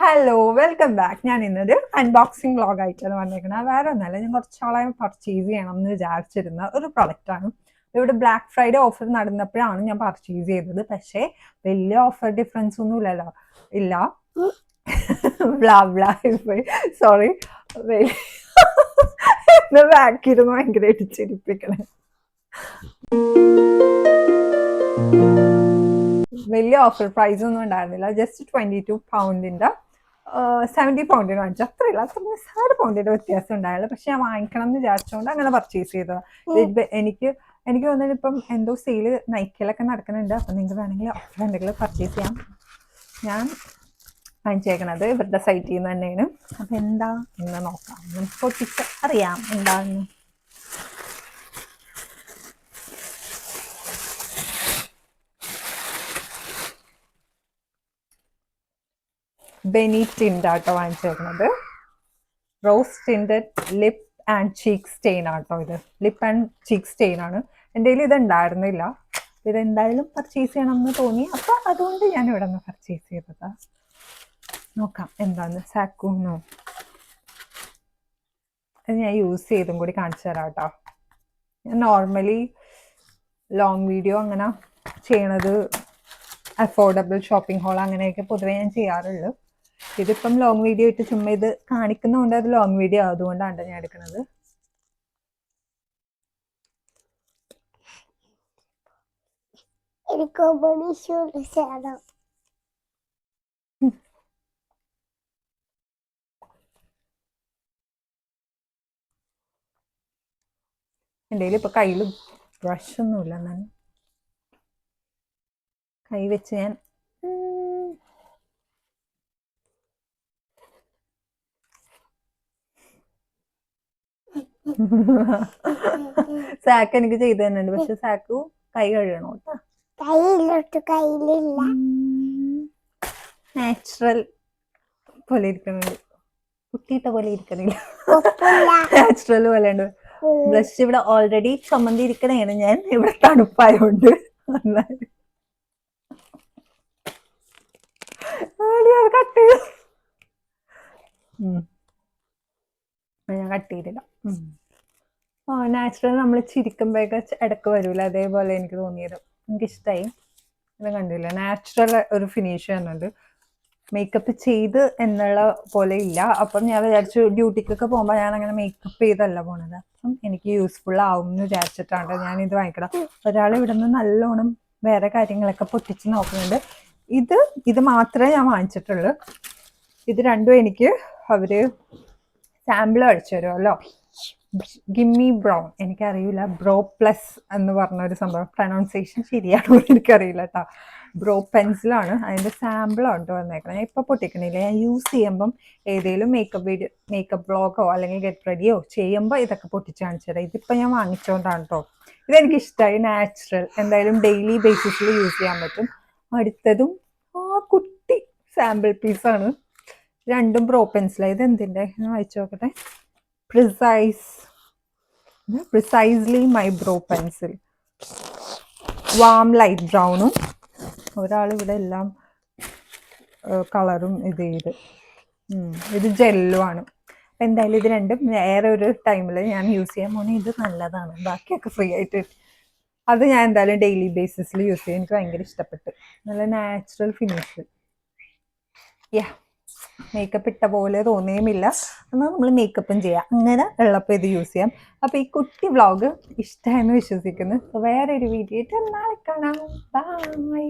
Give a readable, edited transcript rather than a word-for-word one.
Hello welcome back. ഞാൻ ഇന്നൊരു unboxing vlog ആയിട്ടാണ് വന്നേക്കുന്നത്. വേറെ ഒന്നല്ല, ഞാൻ കുറച്ചാളായി പർച്ചേസ് ചെയ്യണം എന്ന് വിചാരിച്ചിരുന്ന ഒരു പ്രൊഡക്റ്റാണ്. ഇവിടെ ബ്ലാക്ക് ഫ്രൈഡേ ഓഫർ നടന്നപ്പോഴാണ് ഞാൻ പർച്ചേസ് ചെയ്തത്. പക്ഷേ വലിയ ഓഫർ ഡിഫറൻസ് ഒന്നും ഇല്ലല്ലോ, ഇല്ല. ബ്ലാ ബ്ലാ സോറി, എന്നെ ബാക്കിരുന്ന് ഭയങ്കരമായിട്ട് ചിരിപ്പിക്കണേ. വലിയ ഓഫർ പ്രൈസ് ഒന്നും ഉണ്ടായിരുന്നില്ല. ജസ്റ്റ് 22 പൗണ്ടിന്റെ 70 പൗണ്ടിന് വാങ്ങിച്ചു. അത്രയില്ല, അത്ര നിസ്സാര പൗണ്ടിന്റെ വ്യത്യാസം ഉണ്ടായുള്ളൂ. പക്ഷെ ഞാൻ വാങ്ങിക്കണം എന്ന് വിചാരിച്ചുകൊണ്ട് അങ്ങനെ പർച്ചേസ് ചെയ്തത്. എനിക്ക് തോന്നുന്നത് ഇപ്പം എന്തോ സെയില് നൈക്കിലൊക്കെ നടക്കുന്നുണ്ട്. അപ്പം നിങ്ങൾക്ക് വേണമെങ്കിൽ ഓഫർ എന്തെങ്കിലും പർച്ചേസ് ചെയ്യാം. ഞാൻ വാങ്ങിച്ചേക്കണത് ഇവരുടെ സൈറ്റിൽ നിന്ന് തന്നെയാണ്. അപ്പം എന്താ എന്ന് നോക്കാം, നമുക്ക് പൊട്ടിച്ച് അറിയാം എന്താന്ന്. ബെനി ടിൻഡ് ആട്ടോ വാങ്ങിച്ചേക്കുന്നത്. Rose tinted lip and cheek stain ആട്ടോ ഇത്. ലിപ്പ് ആൻഡ് ചീക്ക് സ്റ്റെയിൻ ആണ്. എൻ്റെ കയ്യിൽ ഇത് ഉണ്ടായിരുന്നില്ല. ഇതെന്തായാലും പർച്ചേസ് ചെയ്യണം എന്ന് തോന്നി. അപ്പം അതുകൊണ്ട് ഞാൻ ഇവിടെ നിന്ന് പർച്ചേസ് ചെയ്തതാ. നോക്കാം എന്താന്ന്. സാക്കൂന്നോ അത് ഞാൻ യൂസ് ചെയ്തും കൂടി കാണിച്ചു തരാം കേട്ടോ. ഞാൻ നോർമലി ലോങ് വീഡിയോ അങ്ങനെ ചെയ്യണത് അഫോർഡബിൾ ഷോപ്പിംഗ് ഹോൾ അങ്ങനെയൊക്കെ പൊതുവെ ഞാൻ ചെയ്യാറുള്ളൂ. ഇതിപ്പം ലോങ് വീഡിയോ ഇട്ട് ചുമ്മാ ഇത് കാണിക്കുന്നതുകൊണ്ട് അത് ലോങ് വീഡിയോ ആയതുകൊണ്ടാണ് ഞാൻ എടുക്കുന്നത്. എൻ്റെ കയ്യിൽ ഇപ്പൊ കയ്യിൽ ബ്രഷ് ഒന്നുമില്ല. ഞാൻ കൈ വെച്ച് ഞാൻ സാക്ക് എനിക്ക് ചെയ്തു തന്നെയുണ്ട്. പക്ഷെ സാക്കു കൈ കഴുകണോ കേട്ടോ. നാച്ചുറൽ പോലെ ഇരിക്കണുണ്ട്, കുട്ടിയിട്ട പോലെ ഇരിക്കണില്ല, നാച്ചുറൽ പോലെ ഉണ്ട്. ബ്ലഷ് ഇവിടെ ഓൾറെഡി ചുമന്തി ഇരിക്കണേണ് ഞാൻ. ഇവിടെ തണുപ്പായോണ്ട് കട്ട് ചെയ്ത് ഞാൻ കട്ട് ചെയ്തില്ല. നാച്ചുറൽ നമ്മൾ ചിരിക്കുമ്പോഴൊക്കെ ഇടക്ക് വരൂല, അതേപോലെ എനിക്ക് തോന്നിയത്. എനിക്കിഷ്ടമായി. ഇത് കണ്ടില്ല, നാച്ചുറൽ ഒരു ഫിനിഷ് വരുന്നുണ്ട്. മേക്കപ്പ് ചെയ്ത് എന്നുള്ള പോലെ ഇല്ല. അപ്പം ഞാൻ വിചാരിച്ചു ഡ്യൂട്ടിക്കൊക്കെ പോകുമ്പോൾ ഞാൻ അങ്ങനെ മേക്കപ്പ് ചെയ്തല്ല പോണത്. അപ്പം എനിക്ക് യൂസ്ഫുൾ ആവും എന്ന് വിചാരിച്ചിട്ടാണ് ഞാൻ ഇത് വാങ്ങിക്കണം. ഒരാൾ ഇവിടെ നിന്ന് നല്ലോണം വേറെ കാര്യങ്ങളൊക്കെ പൊട്ടിച്ച് നോക്കുന്നുണ്ട്. ഇത് മാത്രമേ ഞാൻ വാങ്ങിച്ചിട്ടുള്ളൂ. ഇത് രണ്ടും എനിക്ക് അവര് സാമ്പിൾ അടിച്ചു തരുമല്ലോ. ഗിമ്മി ബ്രൗൺ, എനിക്കറിയില്ല. ബ്രോ പ്ലസ് എന്ന് പറഞ്ഞൊരു സംഭവം, പ്രൊനൗൺസിയേഷൻ ശരിയാണോ എനിക്കറിയില്ല കേട്ടോ. ബ്രോ പെൻസിലാണ്, അതിൻ്റെ സാമ്പിളാണ് വന്നേക്കണം. ഞാൻ ഇപ്പോൾ പൊട്ടിക്കണില്ല. ഞാൻ യൂസ് ചെയ്യുമ്പം ഏതെങ്കിലും മേക്കപ്പ് ബ്ലോഗോ അല്ലെങ്കിൽ ഗെറ്റ് റെഡിയോ ചെയ്യുമ്പോൾ ഇതൊക്കെ പൊട്ടിച്ച് കാണിച്ചു തരാം. ഇതിപ്പോൾ ഞാൻ വാങ്ങിച്ചുകൊണ്ടാണ് കേട്ടോ. ഇതെനിക്കിഷ്ടമായി. നാച്ചുറൽ, എന്തായാലും ഡെയിലി ബേസിസിൽ യൂസ് ചെയ്യാൻ പറ്റും. അടുത്തതും കുട്ടി സാമ്പിൾ പീസാണ്. രണ്ടും ബ്രോ പെൻസിലാണ്. ഇത് എന്തിൻ്റെ ഞാൻ വായിച്ചു നോക്കട്ടെ. Precisely my brow pencil, warm light ബ്രൗണും. ഒരാൾ ഇവിടെ എല്ലാം കളറും ഇത് ജെല്ലും ആണ്. എന്തായാലും ഇത് രണ്ടും വേറെ ഒരു ടൈമിൽ ഞാൻ യൂസ് ചെയ്യാൻ പോകുന്നത്. ഇത് നല്ലതാണ്, ബാക്കിയൊക്കെ ഫ്രീ ആയിട്ട്. അത് ഞാൻ എന്തായാലും ഡെയിലി ബേസിസിൽ യൂസ് ചെയ്യും. എനിക്ക് ഭയങ്കര ഇഷ്ടപ്പെട്ടു. നല്ല നാച്ചുറൽ ഫിനിഷ്. മേക്കപ്പ് ഇട്ട പോലെ തോന്നിയുമില്ല. എന്നാൽ നമ്മൾ മേക്കപ്പും ചെയ്യാം. അങ്ങനെ ഉള്ളപ്പോൾ ഇത് യൂസ് ചെയ്യാം. അപ്പോൾ ഈ കുട്ടി വ്ളോഗ് ഇഷ്ടമായെന്ന് വിശ്വസിക്കുന്നു. വേറെ ഒരു വീഡിയോ ആയിട്ട് നാളെ കാണാം. ബൈ.